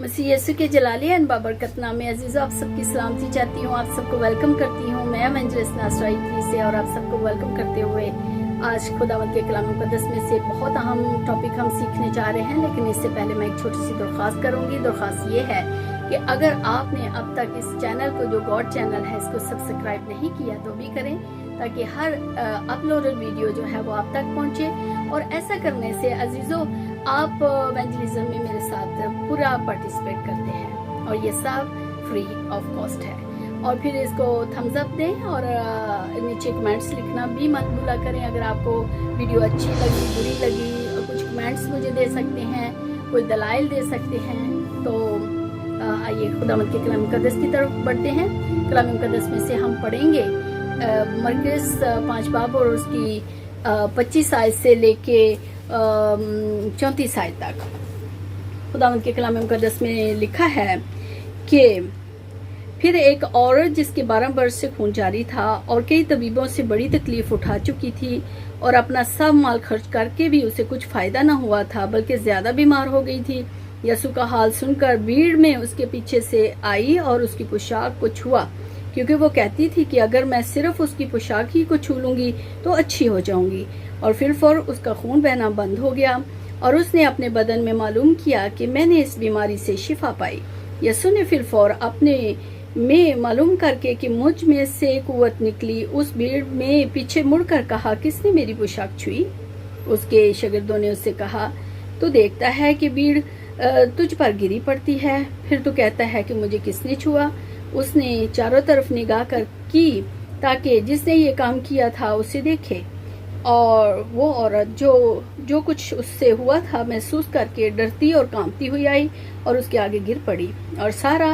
मसीह यीशु के जलाली एंड बाबरकत नामे अजीज़ों, आप सबकी सलामती चाहती हूँ। आप सबको वेलकम करती हूँ। मैं एवेंजलिस्ट नासरा इटली से और आप सबको वेलकम करते हुए आज खुदावंद के कलाम मुकद्दस में से बहुत अहम टॉपिक हम सीखने जा रहे हैं। लेकिन इससे पहले मैं एक छोटी सी दरख्वास्त करूंगी। दरख्वास्त ये है कि अगर आपने अब तक इस चैनल को, जो गॉड चैनल है, इसको सब्सक्राइब नहीं किया तो भी करें, ताकि हर अपलोडेड वीडियो जो है वो आप तक पहुंचे। और ऐसा करने से अजीज़ों, आप इवेंजलिज्म में मेरे साथ पूरा पार्टिसिपेट करते हैं और ये सब फ्री ऑफ कॉस्ट है। और फिर इसको थम्स अप दें और नीचे कमेंट्स लिखना भी मत भूला करें। अगर आपको वीडियो अच्छी लगी, बुरी लगी, और कुछ कमेंट्स मुझे दे सकते हैं, कोई दलाइल दे सकते हैं। तो आइए खुदावंद के कलाम मुकद्दस की तरफ बढ़ते हैं। कलाम मुकद्दस में से हम पढ़ेंगे मरकुस 5 बाब और उसकी 25 आयत से लेके 34 आयत तक। खुदावंद के कलाम मुकद्दस में लिखा है कि फिर एक औरत जिसके 12 वर्ष से खून जारी था और कई तबीबों से बड़ी तकलीफ उठा चुकी थी और अपना सब माल खर्च करके भी उसे कुछ फायदा न हुआ था, बल्कि ज्यादा बीमार हो गई थी। यसु का हाल सुनकर भीड़ में उसके पीछे से आई और उसकी पोशाक को छुआ, क्योंकि वो कहती थी कि अगर मैं सिर्फ उसकी पोशाक ही को छू लूंगी तो अच्छी हो जाऊंगी। और फिर फौर उसका खून बहना बंद हो गया और उसने अपने बदन में मालूम किया कि मैंने इस बीमारी से शिफा पाई। यसु ने फिर फौर अपने में मालूम करके कि मुझ में से कुव्वत निकली, उस भीड़ में पीछे मुड़कर कहा, किसने मेरी पोशाक छुई? उसके शागिर्दों ने उससे कहा, तू देखता है कि भीड़ तुझ पर गिरी पड़ती है, फिर तू कहता है कि मुझे किसने छुआ? उसने चारों तरफ निगाह कर की ताकि जिसने ये काम किया था उसे देखे। और वो औरत जो कुछ उससे हुआ था महसूस करके डरती और कांपती हुई आई और उसके आगे गिर पड़ी और सारा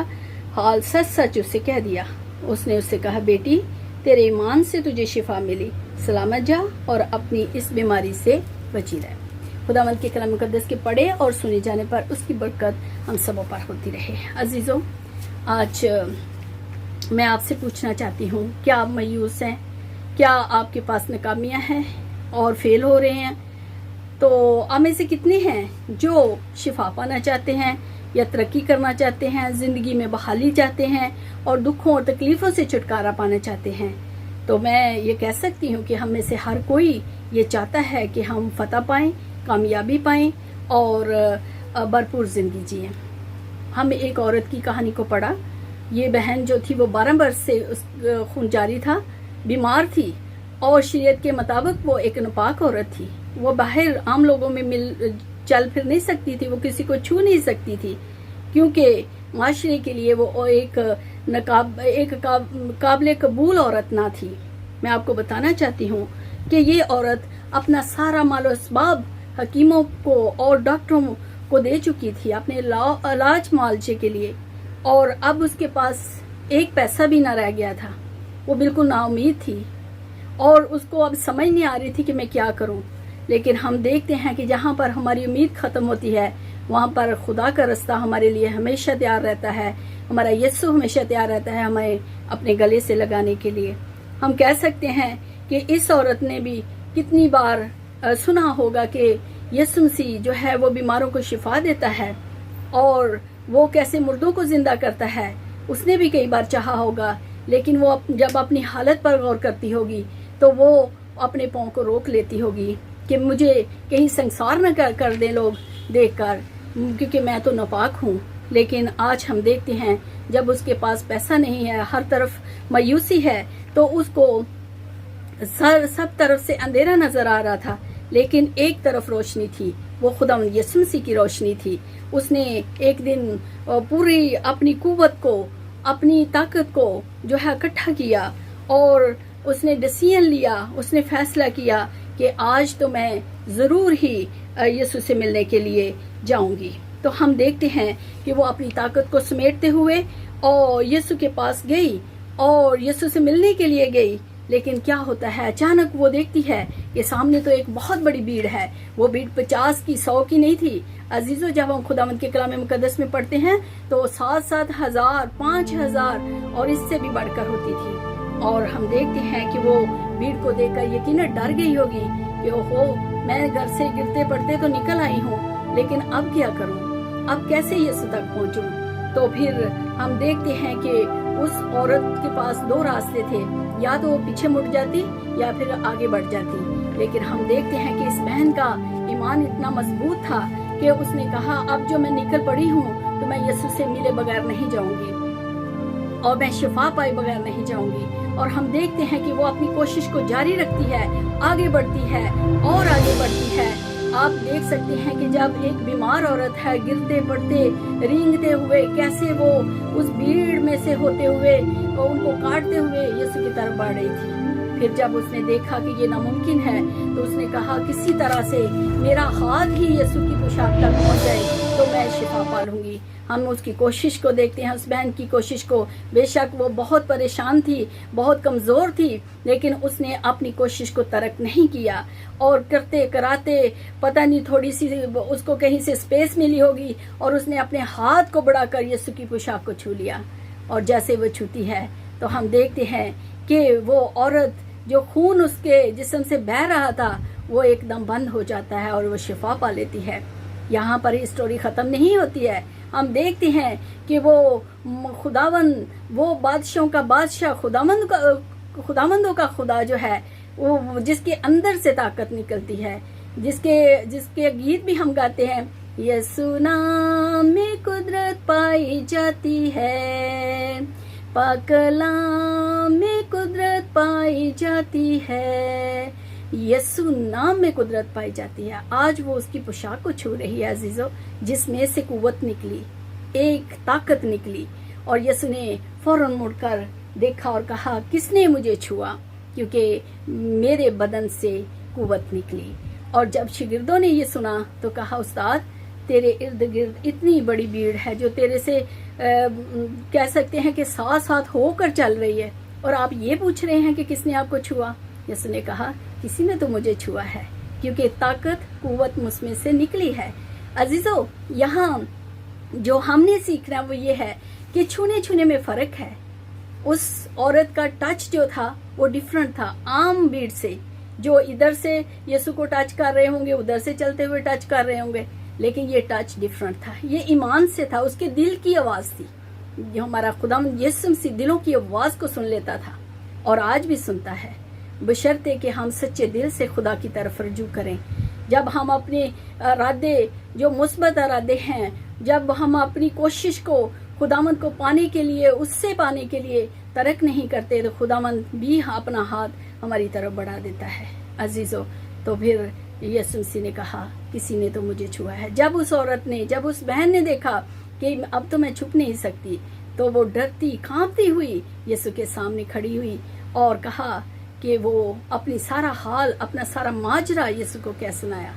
हाल सच सच उसे कह दिया। उसने उससे कहा, बेटी, तेरे ईमान से तुझे शिफा मिली, सलामत जा और अपनी इस बीमारी से बची रहे। खुदावंद के कलाम मुकद्दस के पढ़े और सुने जाने पर उसकी बरकत हम सबों पर होती रहे। अजीजों, आज मैं आपसे पूछना चाहती हूँ, क्या आप मायूस हैं? क्या आपके पास नाकामियां हैं और फेल हो रहे हैं? तो आप में से कितने हैं जो शिफा पाना चाहते हैं या तरक्की करना चाहते हैं, जिंदगी में बहाली चाहते हैं और दुखों और तकलीफों से छुटकारा पाना चाहते हैं? तो मैं ये कह सकती हूँ कि हम में से हर कोई ये चाहता है कि हम फतह पाएं, कामयाबी पाएं और भरपूर जिंदगी जिएं। हम एक औरत की कहानी को पढ़ा। ये बहन जो थी वो 12 वर्ष से खून जारी था, बीमार थी और शरीयत के मुताबिक वो एक नापाक औरत थी। वो बाहर आम लोगों में चल फिर नहीं सकती थी, वो किसी को छू नहीं सकती थी, क्योंकि माशरे के लिए वो एक काबिल कबूल औरत ना थी। मैं आपको बताना चाहती हूँ कि ये औरत अपना सारा मालो असबाब हकीमों को और डॉक्टरों को दे चुकी थी अपने इलाज मुआवजे के लिए, और अब उसके पास एक पैसा भी ना रह गया था। वो बिल्कुल नाउम्मीद थी और उसको अब समझ नहीं आ रही थी कि मैं क्या करूं। लेकिन हम देखते हैं कि जहां पर हमारी उम्मीद खत्म होती है, वहां पर खुदा का रास्ता हमारे लिए हमेशा तैयार रहता है। हमारा यीशु हमेशा तैयार रहता है हमें अपने गले से लगाने के लिए। हम कह सकते हैं कि इस औरत ने भी कितनी बार सुना होगा कि यीशु मसीह जो है वो बीमारों को शिफा देता है और वो कैसे मुर्दों को जिंदा करता है। उसने भी कई बार चाहा होगा, लेकिन वो जब अपनी हालत पर गौर करती होगी तो वो अपने पाँव को रोक लेती होगी कि मुझे कहीं संसार न कर दे लोग देखकर, क्योंकि मैं तो नापाक हूँ। लेकिन आज हम देखते हैं जब उसके पास पैसा नहीं है, हर तरफ मायूसी है, तो उसको सब तरफ से अंधेरा नजर आ रहा था, लेकिन एक तरफ रोशनी थी, वो खुदावंद यीशु मसीह की रोशनी थी। उसने एक दिन पूरी अपनी कुव्वत को, अपनी ताकत को जो है इकट्ठा किया और उसने डिसीजन लिया, उसने फैसला किया कि आज तो मैं जरूर ही यीशु से मिलने के लिए जाऊंगी। तो हम देखते हैं कि वो अपनी ताकत को समेटते हुए और यीशु के पास गई और यीशु से मिलने के लिए गई। लेकिन क्या होता है, अचानक वो देखती है कि सामने तो एक बहुत बड़ी भीड़ है। वो भीड़ 50 की 100 की नहीं थी। अजीजों, जब हम खुदावंद के कलाम मुकद्दस में पढ़ते हैं तो 7-7 हजार, 5,000 और इससे भी बढ़कर होती थी। और हम देखते हैं कि वो भीड़ को देखकर यकीनन डर गई होगी कि ओहो, मैं घर से गिरते पड़ते तो निकल आई हूँ, लेकिन अब क्या करूँ? अब कैसे यीशु तक पहुंचूं। तो फिर हम देखते हैं कि उस औरत के पास दो रास्ते थे, या तो वो पीछे मुड़ जाती या फिर आगे बढ़ जाती। लेकिन हम देखते हैं कि इस बहन का ईमान इतना मजबूत था कि उसने कहा, अब जो मैं निकल पड़ी हूँ तो मैं यीशु से मिले बगैर नहीं जाऊंगी और मैं शिफा पाए बगैर नहीं जाऊंगी। और हम देखते हैं कि वो अपनी कोशिश को जारी रखती है, आगे बढ़ती है और आगे बढ़ती है। आप देख सकते हैं कि जब एक बीमार औरत है, गिरते पड़ते रेंगते हुए कैसे वो उस भीड़ में से होते हुए उनको काटते हुए यीशु की तरफ बढ़ रही थी। फिर जब उसने देखा कि ये नामुमकिन है तो उसने कहा, किसी तरह से मेरा हाथ ही यीशु की पोशाक तक पहुंच जाए तो मैं शिफा पा लूंगी। हम उसकी कोशिश को देखते हैं, उस बहन की कोशिश को। बेशक वो बहुत परेशान थी, बहुत कमजोर थी, लेकिन उसने अपनी कोशिश को तर्क नहीं किया और करते कराते पता नहीं थोड़ी सी उसको कहीं से स्पेस मिली होगी और उसने अपने हाथ को बढ़ाकर यीशु की पोशाक को छू लिया। और जैसे वो छूती है तो हम देखते हैं कि वो औरत जो खून उसके जिस्म से बह रहा था वो एकदम बंद हो जाता है और वो शिफा पा लेती है। यहाँ पर ही स्टोरी खत्म नहीं होती है। हम देखते हैं कि वो खुदावंद, वो बादशाहों का बादशाह, खुदावंदों का खुदा जो है, वो जिसके अंदर से ताकत निकलती है, जिसके गीत भी हम गाते हैं, यीशु नाम में कुदरत पाई जाती है, पाक कलाम में कुदरत पाई जाती है, यीशु नाम में कुदरत पाई जाती है। आज वो उसकी पोशाक को छू रही है अजीजों, जिसमें से कुव्वत निकली, एक ताकत निकली। और यीशु ने फौरन मुड़कर देखा और कहा, किसने मुझे छुआ, क्योंकि मेरे बदन से कुव्वत निकली। और जब शागिर्दों ने ये सुना तो कहा, उस्ताद तेरे इर्द गिर्द इतनी बड़ी भीड़ है जो तेरे से कह सकते हैं कि साथ साथ होकर चल रही है, और आप ये पूछ रहे हैं कि किसने आपको छुआ। यीशु ने कहा, किसी ने तो मुझे छुआ है, क्योंकि ताकत कुव्वत मुझमें से निकली है। अजीजों, यहाँ जो हमने सीखना वो ये है कि छूने छूने में फर्क है। उस औरत का टच जो था वो डिफरेंट था आम भीड़ से, जो इधर से यीशु को टच कर रहे होंगे, उधर से चलते हुए टच कर रहे होंगे, लेकिन ये टच डिफरेंट था। ये ईमान से था, उसके दिल की आवाज थी। जो हमारा खुदावंद यीशु मसीह दिलों की आवाज को सुन लेता था और आज भी सुनता है, बशर्ते कि हम सच्चे दिल से खुदा की तरफ रजू करें। जब हम अपने इरादे जो मुस्बत इरादे हैं, जब हम अपनी कोशिश को खुदावंद को पाने के लिए, उससे पाने के लिए तर्क नहीं करते, तो खुदावंद भी अपना हाथ हमारी तरफ बढ़ा देता है। अजीजों, तो फिर यीशु मसीह ने कहा, किसी ने तो मुझे छुआ है। जब उस औरत ने, जब उस बहन ने देखा कि अब तो मैं छुप नहीं सकती, तो वो डरती कांपती हुई यीशु के सामने खड़ी हुई और कहा कि वो अपनी सारा हाल, अपना सारा माजरा यीशु को क्या सुनाया।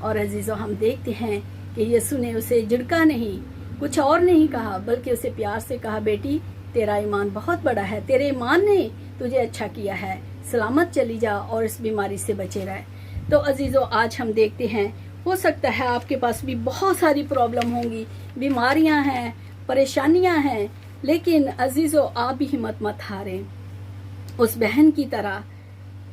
और अजीजों, हम देखते हैं कि यीशु ने उसे झिड़का नहीं, कुछ और नहीं कहा, बल्कि उसे प्यार से कहा, बेटी तेरा ईमान बहुत बड़ा है, तेरे ईमान ने तुझे अच्छा किया है, सलामत चली जा और इस बीमारी से बचे रहे। तो अजीजों, आज हम देखते हैं, हो सकता है आपके पास भी बहुत सारी प्रॉब्लम होंगी, बीमारियां हैं, परेशानियां हैं, लेकिन अजीजों आप भी हिम्मत मत हारें उस बहन की तरह।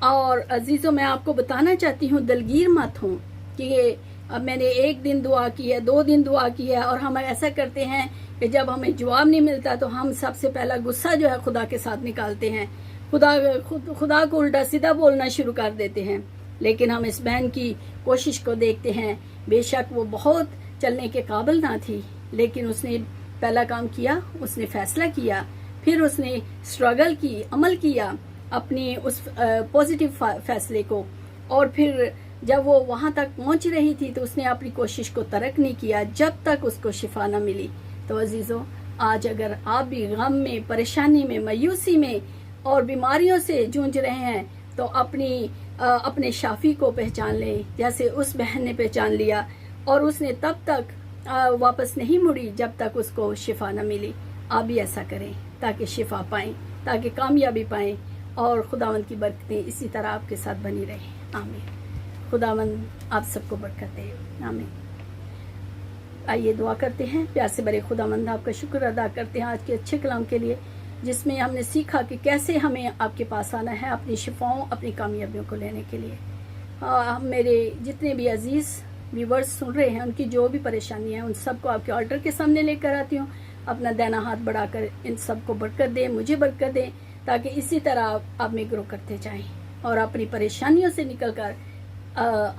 और अजीजों, मैं आपको बताना चाहती हूँ, दलगीर मत हो कि अब मैंने एक दिन दुआ की है, 2 दिन दुआ की है, और हम ऐसा करते हैं कि जब हमें जवाब नहीं मिलता तो हम सबसे पहला गुस्सा जो है खुदा के साथ निकालते हैं, खुदा को उल्टा सीधा बोलना शुरू कर देते हैं। लेकिन हम इस बहन की कोशिश को देखते हैं, बेशक वो बहुत चलने के काबिल ना थी, लेकिन उसने पहला काम किया, उसने फैसला किया, फिर उसने स्ट्रगल की, अमल किया अपनी उस पॉजिटिव फैसले को, और फिर जब वो वहां तक पहुंच रही थी तो उसने अपनी कोशिश को तर्क नहीं किया जब तक उसको शिफा न मिली। तो अजीजों, आज अगर आप भी गम में, परेशानी में, मायूसी में और बीमारियों से जूझ रहे हैं, तो अपने शाफी को पहचान लें, जैसे उस बहन ने पहचान लिया, और उसने तब तक वापस नहीं मुड़ी जब तक उसको शिफा न मिली। आप भी ऐसा करें ताकि शिफा पाएं, ताकि कामयाबी पाएं, और खुदावंद की बरकतें इसी तरह आपके साथ बनी रहें। आमीन। खुदावंद आप सबको बरकत दे। आमीन। आइए दुआ करते हैं। प्यार से बड़े खुदावंद, आपका शुक्र अदा करते हैं आज के अच्छे कलाम के लिए, जिसमें हमने सीखा कि कैसे हमें आपके पास आना है अपनी शिफाओं, अपनी कामयाबियों को लेने के लिए। मेरे जितने भी अजीज व्यूवर्स सुन रहे हैं, उनकी जो भी परेशानी है उन सबको आपके ऑल्टर के सामने लेकर आती हूँ। अपना दाहिना हाथ बढ़ाकर इन सबको बरकत दें, मुझे बरकत दें, ताकि इसी तरह आप में ग्रो करते जाएं और अपनी परेशानियों से निकलकर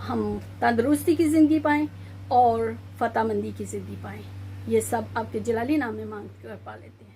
हम तंदुरुस्ती की ज़िंदगी पाएं और फतहमंदी की ज़िंदगी पाएं। ये सब आपके जलाली नाम में मांग कर पा लेते हैं।